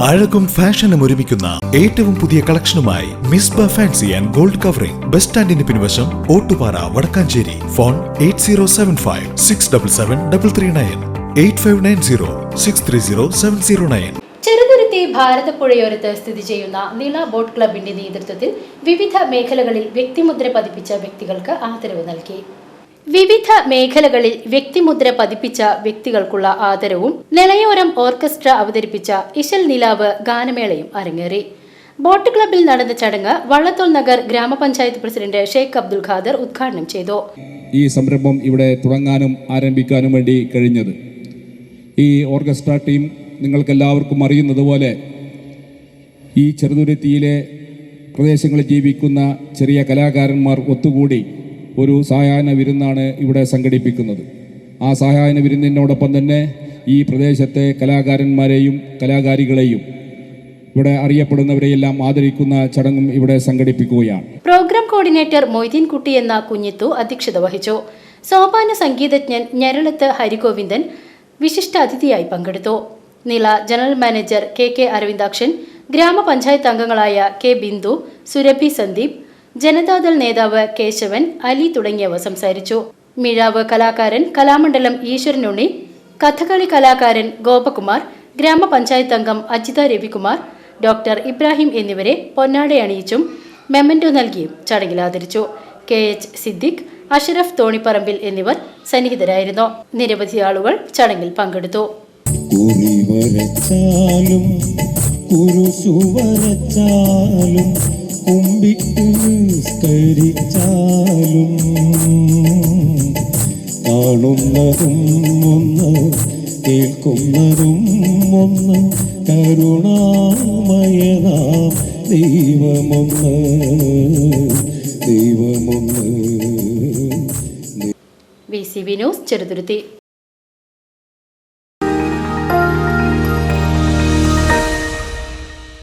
അഴകും ഫാഷനും ഒരുമിക്കുന്ന ഏറ്റവും പുതിയ കളക്ഷനുമായി Misba fancy and gold covering bus സ്റ്റാൻഡിന് പിൻവശം ഓട്ടുപാറ വടക്കാഞ്ചേരി. ഫോൺ 8075677339 8590630709. ചെറുതുരുത്തി ഭാരതപ്പുഴയോരത്ത് സ്ഥിതി ചെയ്യുന്ന നില ബോട്ട് ക്ലബിന്റെ നേതൃത്വത്തിൽ വിവിധ മേഖലകളിൽ വ്യക്തിമുദ്ര പതിപ്പിച്ച വ്യക്തികൾക്ക് ആദരവ് നൽകി. വിവിധ മേഖലകളിൽ വ്യക്തിമുദ്ര പതിപ്പിച്ച വ്യക്തികൾക്കുള്ള ആദരവും നിളയോരം ഓർക്കസ്ട്ര അവതരിപ്പിച്ച ഇശൽ നിലാവ് ഗാനമേളയും അരങ്ങേറി. ബോട്ട് ക്ലബിൽ നടന്ന ചടങ്ങ് വള്ളത്തോൾ നഗർ ഗ്രാമപഞ്ചായത്ത് പ്രസിഡന്റ് ഷെയ്ഖ് അബ്ദുൽ ഖാദർ ഉദ്ഘാടനം ചെയ്തു. ഈ സംരംഭം ഇവിടെ തുടങ്ങാനും ആരംഭിക്കാനും വേണ്ടി കഴിഞ്ഞത് ഈ ഓർക്കസ്ട്ര ടീം നിങ്ങൾക്കെല്ലാവർക്കും അറിയുന്നതുപോലെ ഈ ചെറുതുരുത്തിയിലെ പ്രദേശങ്ങളിൽ ജീവിക്കുന്ന ചെറിയ കലാകാരന്മാർ ഒത്തുകൂടി ഒരു സായാഹ്ന വിരുന്നാണ് ഇവിടെ സംഘടിപ്പിക്കുന്നത്. ആ സായാഹ്ന വിരുന്നിനോടൊപ്പം തന്നെ ഈ പ്രദേശത്തെ കലാകാരന്മാരെയും കലാകാരികളെയും ഇവിടെ അറിയപ്പെടുന്നവരെയെല്ലാം ആദരിക്കുന്ന ചടങ്ങും ഇവിടെ സംഘടിപ്പിക്കുകയാണ്. പ്രോഗ്രാം കോർഡിനേറ്റർ മൊയ്തീൻ കുട്ടി എന്ന കുഞ്ഞിത്തു അധ്യക്ഷത വഹിച്ചു. സോപാന സംഗീതജ്ഞൻ ഞരളത്ത് ഹരിഗോവിന്ദൻ വിശിഷ്ടാതിഥിയായി പങ്കെടുത്തു. നില ജനറൽ മാനേജർ കെ അരവിന്ദാക്ഷൻ, ഗ്രാമപഞ്ചായത്ത് അംഗങ്ങളായ കെ ബിന്ദു, സുരഭി സന്ദീപ്, ജനതാദൾ നേതാവ് കേശവൻ, അലി തുടങ്ങിയവർ സംസാരിച്ചു. മിഴാവ് കലാകാരൻ കലാമണ്ഡലം ഈശ്വരനുണ്ണി, കഥകളി കലാകാരൻ ഗോപകുമാർ, ഗ്രാമപഞ്ചായത്ത് അംഗം അജിത രവികുമാർ, ഡോക്ടർ ഇബ്രാഹിം എന്നിവരെ പൊന്നാടയണിയിച്ചും മെമ്മന്റോ നൽകിയും ചടങ്ങിൽ ആദരിച്ചു. KH സിദ്ദിഖ്, അഷറഫ് തോണിപ്പറമ്പിൽ എന്നിവർ സന്നിഹിതരായിരുന്നു. നിരവധി ആളുകൾ ചടങ്ങിൽ പങ്കെടുത്തു. കാണുന്നതും ഒന്ന് കേൾക്കുന്നതും ഒന്ന് കരുണാമയനാം ദൈവമൊന്ന്. VCV news Cheruthuruthy.